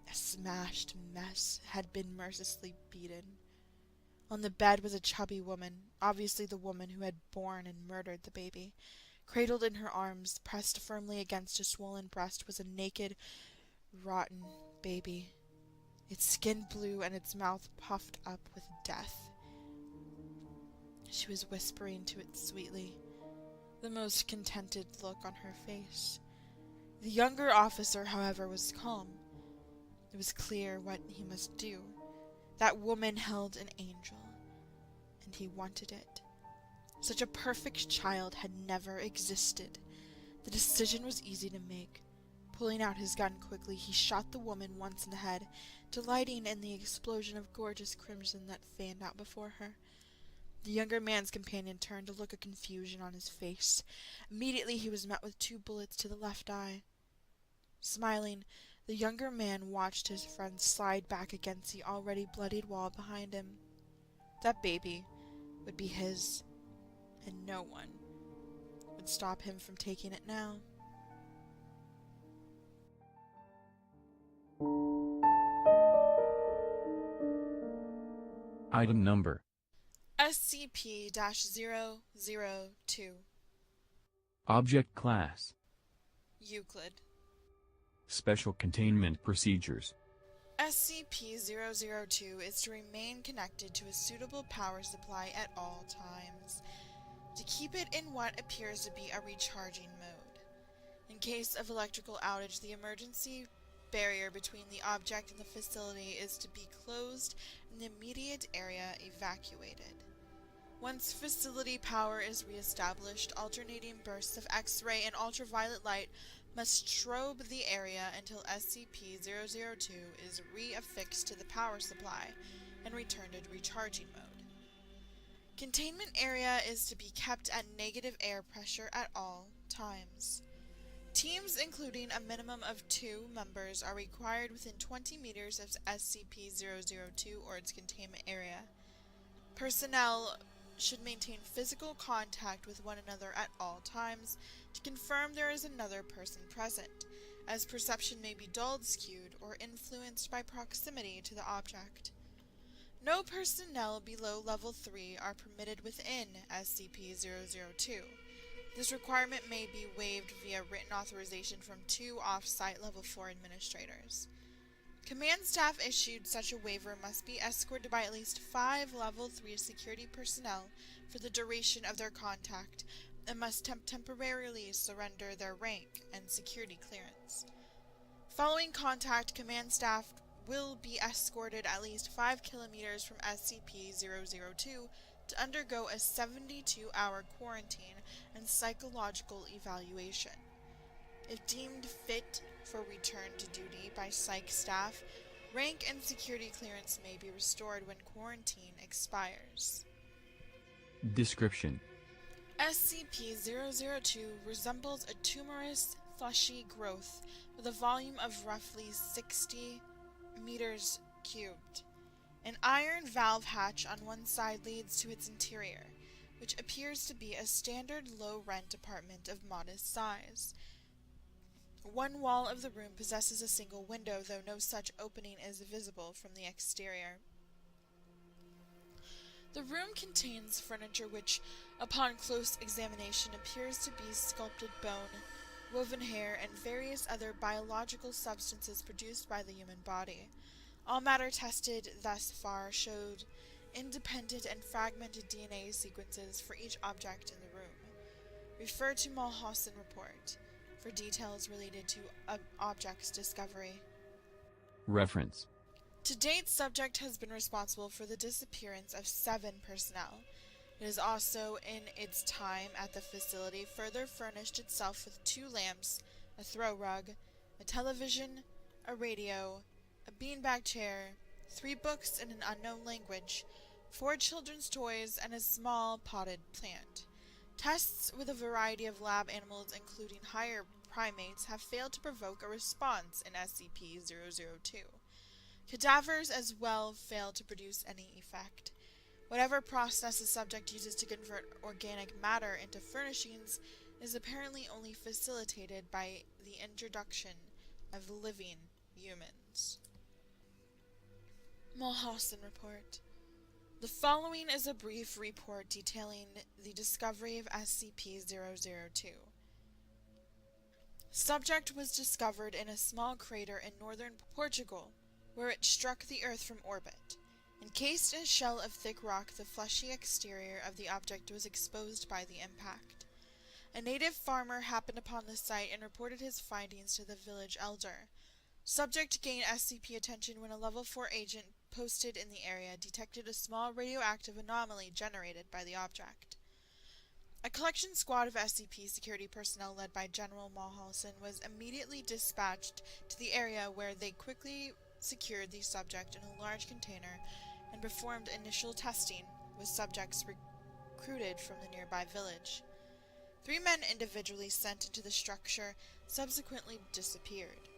a smashed mess, had been mercilessly beaten. On the bed was a chubby woman, obviously the woman who had borne and murdered the baby. Cradled in her arms, pressed firmly against a swollen breast, was a naked, rotten baby, its skin blue and its mouth puffed up with death. She was whispering to it sweetly, the most contented look on her face. The younger officer, however, was calm. It was clear what he must do. That woman held an angel, and he wanted it. Such a perfect child had never existed. The decision was easy to make. Pulling out his gun quickly, he shot the woman once in the head, delighting in the explosion of gorgeous crimson that fanned out before her. The younger man's companion turned, a look of confusion on his face. Immediately he was met with 2 bullets to the left eye. Smiling, the younger man watched his friend slide back against the already bloodied wall behind him. That baby would be his, and no one would stop him from taking it now. Item number SCP-002 Object Class Euclid. Special Containment Procedures SCP-002 is to remain connected to a suitable power supply at all times, to keep it in what appears to be a recharging mode. In case of electrical outage, the emergency barrier between the object and the facility is to be closed and the immediate area evacuated. Once facility power is re-established, alternating bursts of X-ray and ultraviolet light must strobe the area until SCP-002 is re-affixed to the power supply and returned to recharging mode. Containment area is to be kept at negative air pressure at all times. Teams including a minimum of 2 members are required within 20 meters of SCP-002 or its containment area. Personnel should maintain physical contact with one another at all times to confirm there is another person present, as perception may be dulled, skewed, or influenced by proximity to the object. No personnel below Level 3 are permitted within SCP-002. This requirement may be waived via written authorization from 2 off-site Level 4 administrators. Command staff issued such a waiver must be escorted by at least 5 Level 3 security personnel for the duration of their contact and must temporarily surrender their rank and security clearance. Following contact, command staff will be escorted at least 5 kilometers from SCP-002 to undergo a 72-hour quarantine and psychological evaluation. If deemed fit for return to duty by psych staff, rank and security clearance may be restored when quarantine expires. Description: SCP-002 resembles a tumorous, fleshy growth with a volume of roughly 60 meters cubed. An iron valve hatch on one side leads to its interior, which appears to be a standard low-rent apartment of modest size. One wall of the room possesses a single window, though no such opening is visible from the exterior. The room contains furniture which, upon close examination, appears to be sculpted bone, woven hair, and various other biological substances produced by the human body. All matter tested thus far showed independent and fragmented DNA sequences for each object in the room. Refer to Mulhausen report for details related to object's discovery. Reference: To date, subject has been responsible for the disappearance of 7 personnel. It has also, in its time at the facility, further furnished itself with 2 lamps, a throw rug, a television, a radio, a beanbag chair, 3 books in an unknown language, 4 children's toys, and a small potted plant. Tests with a variety of lab animals, including higher primates, have failed to provoke a response in SCP-002. Cadavers as well fail to produce any effect. Whatever process the subject uses to convert organic matter into furnishings is apparently only facilitated by the introduction of living humans. Mulhausen report. The following is a brief report detailing the discovery of SCP-002. Subject was discovered in a small crater in northern Portugal, where it struck the Earth from orbit. Encased in a shell of thick rock, the fleshy exterior of the object was exposed by the impact. A native farmer happened upon the site and reported his findings to the village elder. Subject gained SCP attention when a Level 4 agent posted in the area detected a small radioactive anomaly generated by the object. A collection squad of SCP security personnel led by General Mulhausen was immediately dispatched to the area, where they quickly secured the subject in a large container and performed initial testing with subjects recruited from the nearby village. 3 men individually sent into the structure subsequently disappeared.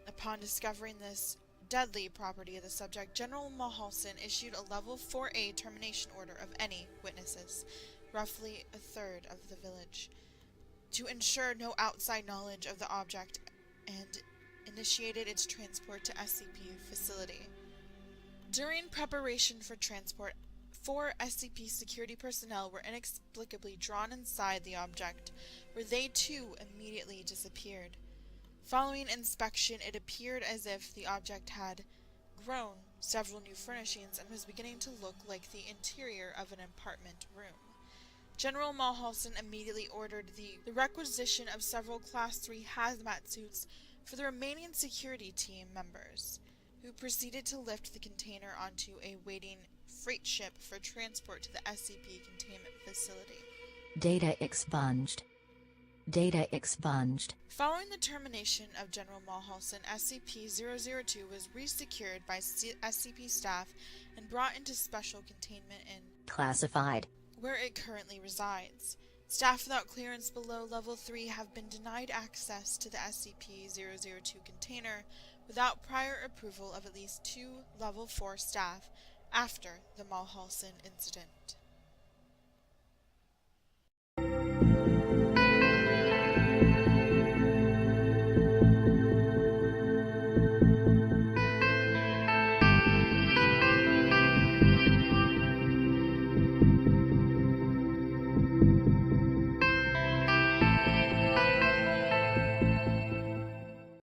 Upon discovering this deadly property of the subject, General Mulhausen issued a Level 4A termination order of any witnesses, roughly a third of the village, to ensure no outside knowledge of the object, and initiated its transport to SCP facility. During preparation for transport, 4 SCP security personnel were inexplicably drawn inside the object, where they too immediately disappeared. Following inspection, it appeared as if the object had outgrown several new furnishings and was beginning to look like the interior of an apartment room. General Mulhausen immediately ordered the requisition of several Class 3 hazmat suits for the remaining security team members, who proceeded to lift the container onto a waiting freight ship for transport to the SCP containment facility. Data expunged. Data expunged. Following the termination of General Mulhausen, SCP-002 was resecured by SCP staff and brought into special containment in Classified. where it currently resides. Staff without clearance below Level 3 have been denied access to the SCP-002 container without prior approval of at least 2 Level 4 staff after the Mulhausen incident.